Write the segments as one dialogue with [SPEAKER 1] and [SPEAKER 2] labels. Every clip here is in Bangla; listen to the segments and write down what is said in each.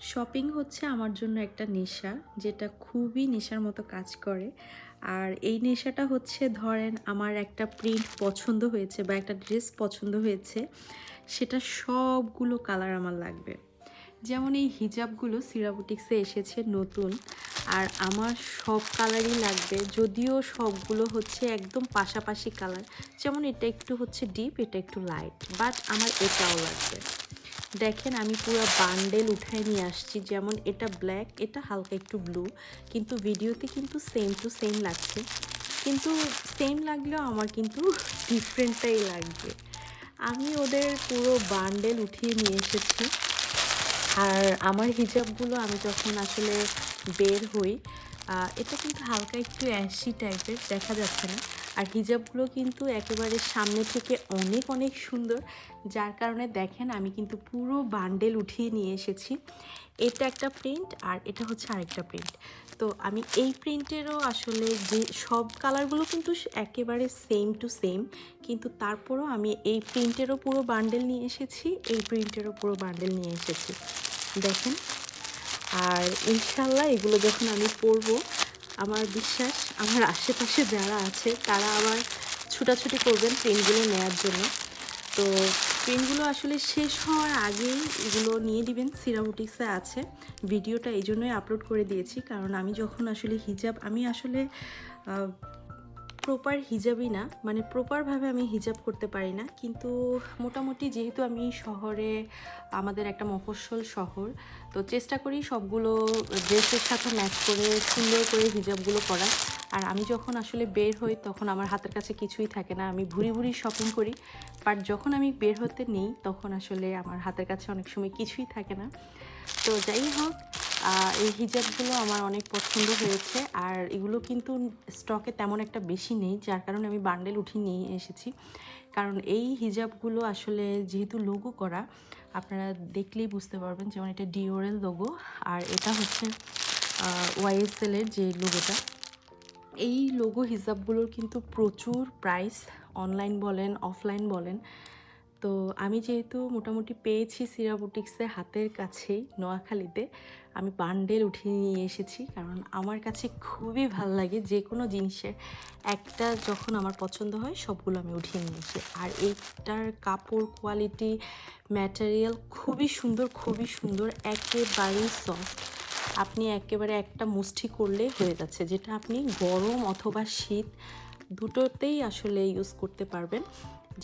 [SPEAKER 1] শপিং হচ্ছে আমার জন্য একটা নেশা, যেটা খুবই নেশার মতো কাজ করে। আর এই নেশাটা হচ্ছে ধরেন আমার একটা প্রিন্ট পছন্দ হয়েছে বা একটা ড্রেস পছন্দ হয়েছে, সেটা সবগুলো কালার আমার লাগবে। যেমন এই হিজাবগুলো সিরা বুটিক্সে এসেছে নতুন, আর আমার সব কালারই লাগবে, যদিও সবগুলো হচ্ছে একদম পাশাপাশি কালার। যেমন এটা একটু হচ্ছে ডিপ, এটা একটু লাইট, বাট আমার এটাও লাগবে। দেখেন আমি পুরো বান্ডেল উঠায় নিয়ে আসছি। যেমন এটা ব্ল্যাক, এটা হালকা একটু ব্লু, কিন্তু ভিডিওতে কিন্তু সেম টু সেম লাগছে। কিন্তু সেম লাগলেও আমার কিন্তু ডিফারেন্টটাই লাগবে। আমি ওদের পুরো বান্ডেল উঠিয়ে নিয়ে এসেছি। আর আমার হিজাবগুলো আমি যখন আসলে বের হই, এটা কিন্তু হালকা একটু অ্যাশি টাইপের, দেখা যাচ্ছে না। আর হিজাবগুলো কিন্তু একেবারে সামনে থেকে অনেক অনেক সুন্দর, যার কারণে দেখেন আমি কিন্তু পুরো বান্ডেল উঠিয়ে নিয়ে এসেছি। এটা একটা প্রিন্ট, আর এটা হচ্ছে আরেকটা প্রিন্ট। তো আমি এই প্রিন্টেরও আসলে যে সব কালারগুলো কিন্তু একেবারে সেম টু সেম, কিন্তু তারপরও আমি এই প্রিন্টেরও পুরো বান্ডেল নিয়ে এসেছি, এই প্রিন্টেরও পুরো বান্ডেল নিয়ে এসেছি। দেখেন। আর ইনশাল্লাহ এগুলো যখন আমি পরবো, আমার বিশ্বাস আমার আশেপাশে যারা আছে তারা আবার ছুটাছুটি করবেন প্রিন্টগুলো নেয়ার জন্য। তো পেনগুলো আসলে শেষ হওয়ার আগেই এগুলো নিয়ে দিবেন। সিরা বুটিক্সে আছে। ভিডিওটা এই জন্যই আপলোড করে দিয়েছি, কারণ আমি যখন আসলে হিজাব, আমি আসলে প্রপার হিজাবই না, মানে প্রপারভাবে আমি হিজাব করতে পারি না, কিন্তু মোটামুটি যেহেতু আমি শহরে, আমাদের একটা মফস্বল শহর, তো চেষ্টা করি সবগুলো ড্রেসের সাথে ম্যাচ করে সুন্দর করে হিজাবগুলো করা। আর আমি যখন আসলে বের হই তখন আমার হাতের কাছে কিছুই থাকে না, আমি ভুরি ভুরি শপিং করি। বাট যখন আমি বের হতে নেই তখন আসলে আমার হাতের কাছে অনেক সময় কিছুই থাকে না। তো যাই হোক, এই হিজাবগুলো আমার অনেক পছন্দ হয়েছে। আর এগুলো কিন্তু স্টকে তেমন একটা বেশি নেই, যার কারণে আমি বান্ডেল উঠিয়ে নিয়ে এসেছি। কারণ এই হিজাবগুলো আসলে যেহেতু লোগো করা, আপনারা দেখলেই বুঝতে পারবেন। যেমন এটা ডিওরেল লোগো, আর এটা হচ্ছে ওয়াইএসএলের যে লোগোটা। এই লোগো হিজাবগুলোর কিন্তু প্রচুর প্রাইস, অনলাইন বলেন অফলাইন বলেন। তো আমি যেহেতু মোটামুটি পেয়েছি সিরা বুটিক্সে হাতের কাছেই, নোয়াখালীতে, আমি বান্ডেল উঠিয়ে নিয়ে এসেছি। কারণ আমার কাছে খুবই ভালো লাগে যে কোনো জিনিসের একটা যখন আমার পছন্দ হয় সবগুলো আমি উঠিয়ে নিয়ে আসি। আর এইটার কাপড় কোয়ালিটি, ম্যাটেরিয়াল খুবই সুন্দর, খুবই সুন্দর, একেবারেই সফট। আপনি একেবারে একটা মুষ্টি করলে হয়ে যাচ্ছে, যেটা আপনি গরম অথবা শীত দুটোতেই আসলে ইউজ করতে পারবেন।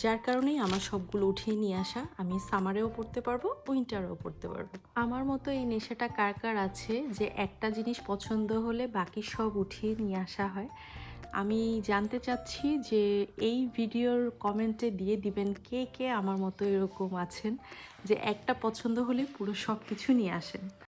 [SPEAKER 1] যার কারণেই আমার সবগুলো উঠিয়ে নিয়ে আসা। আমি সামারেও পরতে পারবো, উইন্টারেও পরতে পারবো। আমার মতো এই নেশাটা কার কার আছে যে একটা জিনিস পছন্দ হলে বাকি সব উঠিয়ে নিয়ে আসা হয়? আমি জানতে চাচ্ছি যে এই ভিডিওর কমেন্টে দিয়ে দিবেন কে কে আমার মতো এরকম আছেন, যে একটা পছন্দ হলে পুরো সব কিছু নিয়ে আসেন।